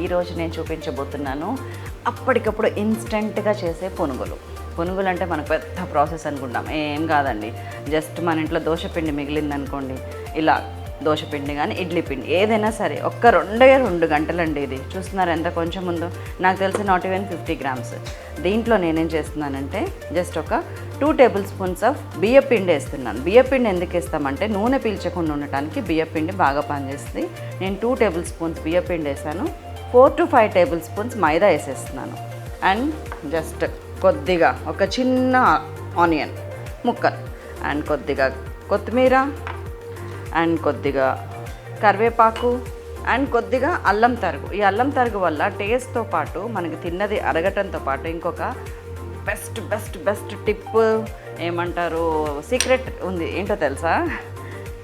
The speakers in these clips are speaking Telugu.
ఈరోజు నేను చూపించబోతున్నాను అప్పటికప్పుడు ఇన్స్టెంట్గా చేసే పునుగులు. పునుగులు అంటే మనకు పెద్ద ప్రాసెస్ అనుకుంటాం, ఏం కాదండి. జస్ట్ మన ఇంట్లో దోశపిండి మిగిలిందనుకోండి, ఇలా దోశపిండి కానీ ఇడ్లీ పిండి ఏదైనా సరే ఒక్క 2 గంటలండి. ఇది చూస్తున్నారు ఎంత కొంచెం ఉందో, నాకు తెలిసి నాట్ ఈవెన్ 50 grams. దీంట్లో నేనేం చేస్తున్నానంటే జస్ట్ ఒక 2 tablespoons ఆఫ్ బియ్యపిండి వేస్తున్నాను. బియ్యపిండి ఎందుకు వేస్తామంటే నూనె పీల్చకుండా ఉండటానికి బియ్యపిండి బాగా పనిచేస్తుంది. నేను 2 tablespoons బియ్యపిండి వేసాను. 4 to 5 tablespoons మైదా వేసేస్తున్నాను. అండ్ జస్ట్ కొద్దిగా ఒక చిన్న ఆనియన్ ముక్కలు అండ్ కొద్దిగా కొత్తిమీర అండ్ కొద్దిగా కరివేపాకు అండ్ కొద్దిగా అల్లం తరుగు. ఈ అల్లం తరుగు వల్ల టేస్ట్తో పాటు మనకి తిన్నది అరగటంతో పాటు ఇంకొక బెస్ట్ టిప్ ఏమంటారు, సీక్రెట్ ఉంది. ఏంటో తెలుసా?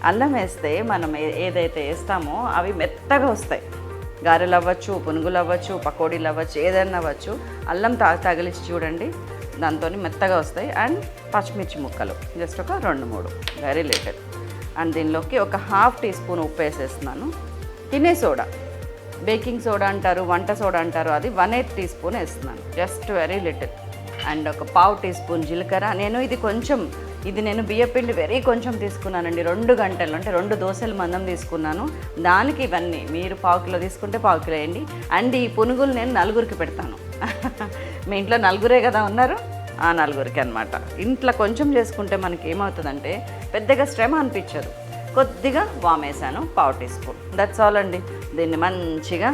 అల్లం వేస్తే మనం ఏదైతే వేస్తామో అవి మెత్తగా వస్తాయి. గారెలు అవ్వచ్చు, పునుగులు అవ్వచ్చు, పకోడీలు అవ్వచ్చు, ఏదైనా అవ్వచ్చు. అల్లం తగిలించి చూడండి, దాంతో మెత్తగా వస్తాయి. అండ్ పచ్చిమిర్చి ముక్కలు జస్ట్ ఒక 2-3 వెరీ లిటిల్. అండ్ దీనిలోకి ఒక 1/2 teaspoon ఉప్పు వేసేస్తున్నాను. తినే సోడా, బేకింగ్ సోడా అంటారు, వంట సోడా అంటారు, అది 1/8 teaspoon వేస్తున్నాను, జస్ట్ వెరీ లిటిల్. అండ్ ఒక 1/2 teaspoon జీలకర్ర. నేను బియ్యపిండి వెరీ కొంచెం తీసుకున్నానండి. 2 గంటలు అంటే 2 దోశలు మందం తీసుకున్నాను. దానికి ఇవన్నీ మీరు 1/2 కిలో తీసుకుంటే 1/2 కిలో వేయండి. అండ్ ఈ పునుగులు నేను 4 పెడతాను. మీ ఇంట్లో 4 కదా ఉన్నారు, ఆ 4 అనమాట. ఇంట్లో కొంచెం చేసుకుంటే మనకి ఏమవుతుందంటే పెద్దగా శ్రమ అనిపించదు. కొద్దిగా వామ్ వేసాను, 1/2 teaspoon. దట్స్ ఆల్ అండి. దీన్ని మంచిగా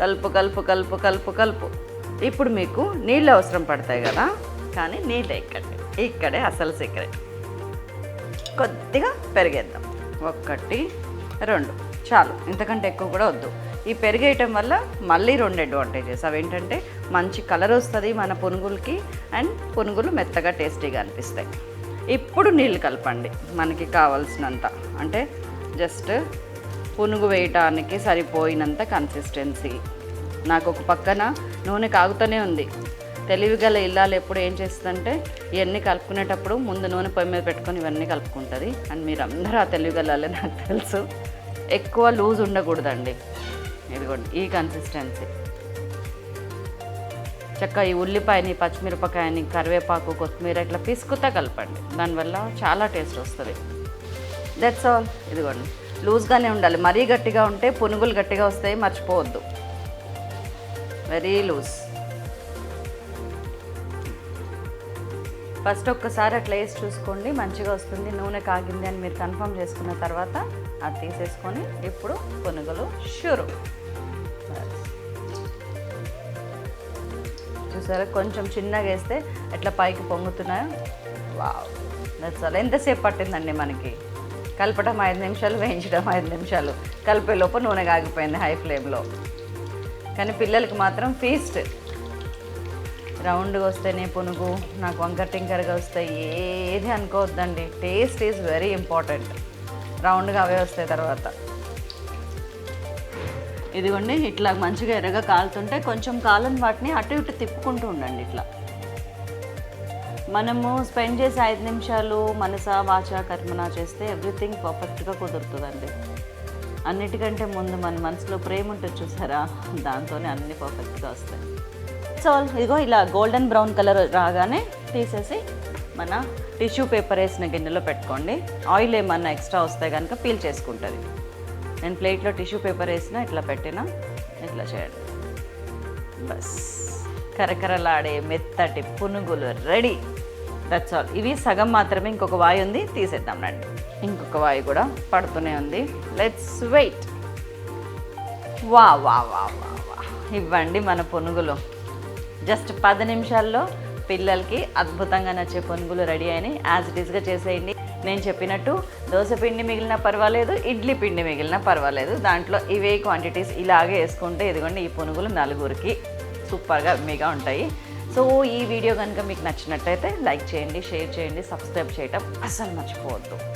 కలుపు. ఇప్పుడు మీకు నీళ్ళు అవసరం పడతాయి కదా, కానీ నీళ్ళు ఇక్కడే అసలు సీక్రెట్. కొద్దిగా పెరిగేద్దాం, 1 2 చాలు, ఇంతకంటే ఎక్కువ కూడా వద్దు. ఈ పెరిగేయటం వల్ల మళ్ళీ 2 అడ్వాంటేజెస్. అవేంటంటే మంచి కలర్ వస్తుంది మన పునుగులకి, అండ్ పునుగులు మెత్తగా టేస్టీగా అనిపిస్తాయి. ఇప్పుడు నీళ్ళు కలపండి మనకి కావాల్సినంత, అంటే జస్ట్ పునుగు వేయటానికి సరిపోయినంత కన్సిస్టెన్సీ. నాకు ఒక పక్కన నూనె కాగుతూనే ఉంది. తెలివిగల ఇల్లాలు ఎప్పుడు ఏం చేస్తుందంటే ఇవన్నీ కలుపుకునేటప్పుడు ముందు నూనె పొయ్యి మీద పెట్టుకొని ఇవన్నీ కలుపుకుంటుంది. అండ్ మీరు అందరూ ఆ తెలివిగలాలే, నాకు తెలుసు. ఎక్కువ లూజ్ ఉండకూడదండి. ఇదిగోండి ఈ కన్సిస్టెన్సీ. చక్కగా ఈ ఉల్లిపాయని, పచ్చిమిరపకాయని, కరివేపాకు, కొత్తిమీర ఇట్లా పిసుకుతా కలపండి. దానివల్ల చాలా టేస్ట్ వస్తుంది. That's all. ఇదిగోండి లూజ్గానే ఉండాలి. మరీ గట్టిగా ఉంటే పునుగులు గట్టిగా వస్తాయి, మర్చిపోవద్దు. Very loose. ఫస్ట్ ఒక్కసారి అట్లా వేసి చూసుకోండి, మంచిగా వస్తుంది. నూనె కాగింది అని మీరు కన్ఫర్మ్ చేసుకున్న తర్వాత అది తీసేసుకొని ఇప్పుడు పునుగులు షురు. చూసారా, కొంచెం చిన్నగా వేస్తే ఎట్లా పైకి పొంగుతున్నాయో. Wow, that's all. ఎంతసేపు పట్టిందండి మనకి? కలపడం 5 నిమిషాలు, వేయించడం 5 నిమిషాలు. కలిపేలోపు నూనె కాగిపోయింది హై ఫ్లేమ్లో. కానీ పిల్లలకి మాత్రం ఫీస్ట్. రౌండ్గా వస్తేనే పునుగు, నాకు వంకర టింకరగా వస్తాయి ఏది అనుకోవద్దండి. Taste is very important. రౌండ్గా అవే వస్తాయి తర్వాత. ఇదిగోండి ఇట్లా మంచిగా ఎర్రగా కాలుతుంటే కొంచెం కాలని వాటిని అటు ఇటు తిప్పుకుంటూ ఉండండి. ఇట్లా మనము స్పెండ్ చేసే 5 నిమిషాలు మనస వాచ కర్మన చేస్తే ఎవ్రీథింగ్ పర్ఫెక్ట్గా కుదురుతుందండి. అన్నిటికంటే ముందు మన మనసులో ప్రేమ ఉంటుంది చూసారా, దాంతోనే అన్నీ పర్ఫెక్ట్గా వస్తాయి. సో ఇదిగో ఇలా గోల్డెన్ బ్రౌన్ కలర్ రాగానే తీసేసి మన టిష్యూ పేపర్ వేసిన గిన్నెలో పెట్టుకోండి. ఆయిల్ ఏమన్నా ఎక్స్ట్రా వస్తే కనుక పీల్ చేసుకుంటుంది. నేను ప్లేట్లో టిష్యూ పేపర్ వేసిన ఇట్లా పెట్టిన, ఇట్లా చేయండి. బస్ కరకరలాడే మెత్తటి పునుగులు రెడీ. That's all. ఇవి సగం మాత్రమే, ఇంకొక వాయి ఉంది, తీసేద్దాం రండి. ఇంకొక వాయి కూడా పడుతూనే ఉంది. Let's wait. వా వా వా వా వా, ఇవ్వండి మన పునుగులు. జస్ట్ 10 నిమిషాల్లో పిల్లలకి అద్భుతంగా నచ్చే పునుగులు రెడీ అయినాయి. యాజ్ ఇట్ ఈస్గా చేసేయండి. నేను చెప్పినట్టు దోశ పిండి మిగిలినా పర్వాలేదు, ఇడ్లీ పిండి మిగిలినా పర్వాలేదు. దాంట్లో ఇవే క్వాంటిటీస్ ఇలాగే వేసుకుంటే ఇదిగోండి ఈ పునుగులు 4కి సూపర్గా అమ్మీగా ఉంటాయి. సో ఈ వీడియో కనుక మీకు నచ్చినట్టయితే లైక్ చేయండి, షేర్ చేయండి, సబ్స్క్రైబ్ చేయటం అస్సలు మర్చిపోవద్దు.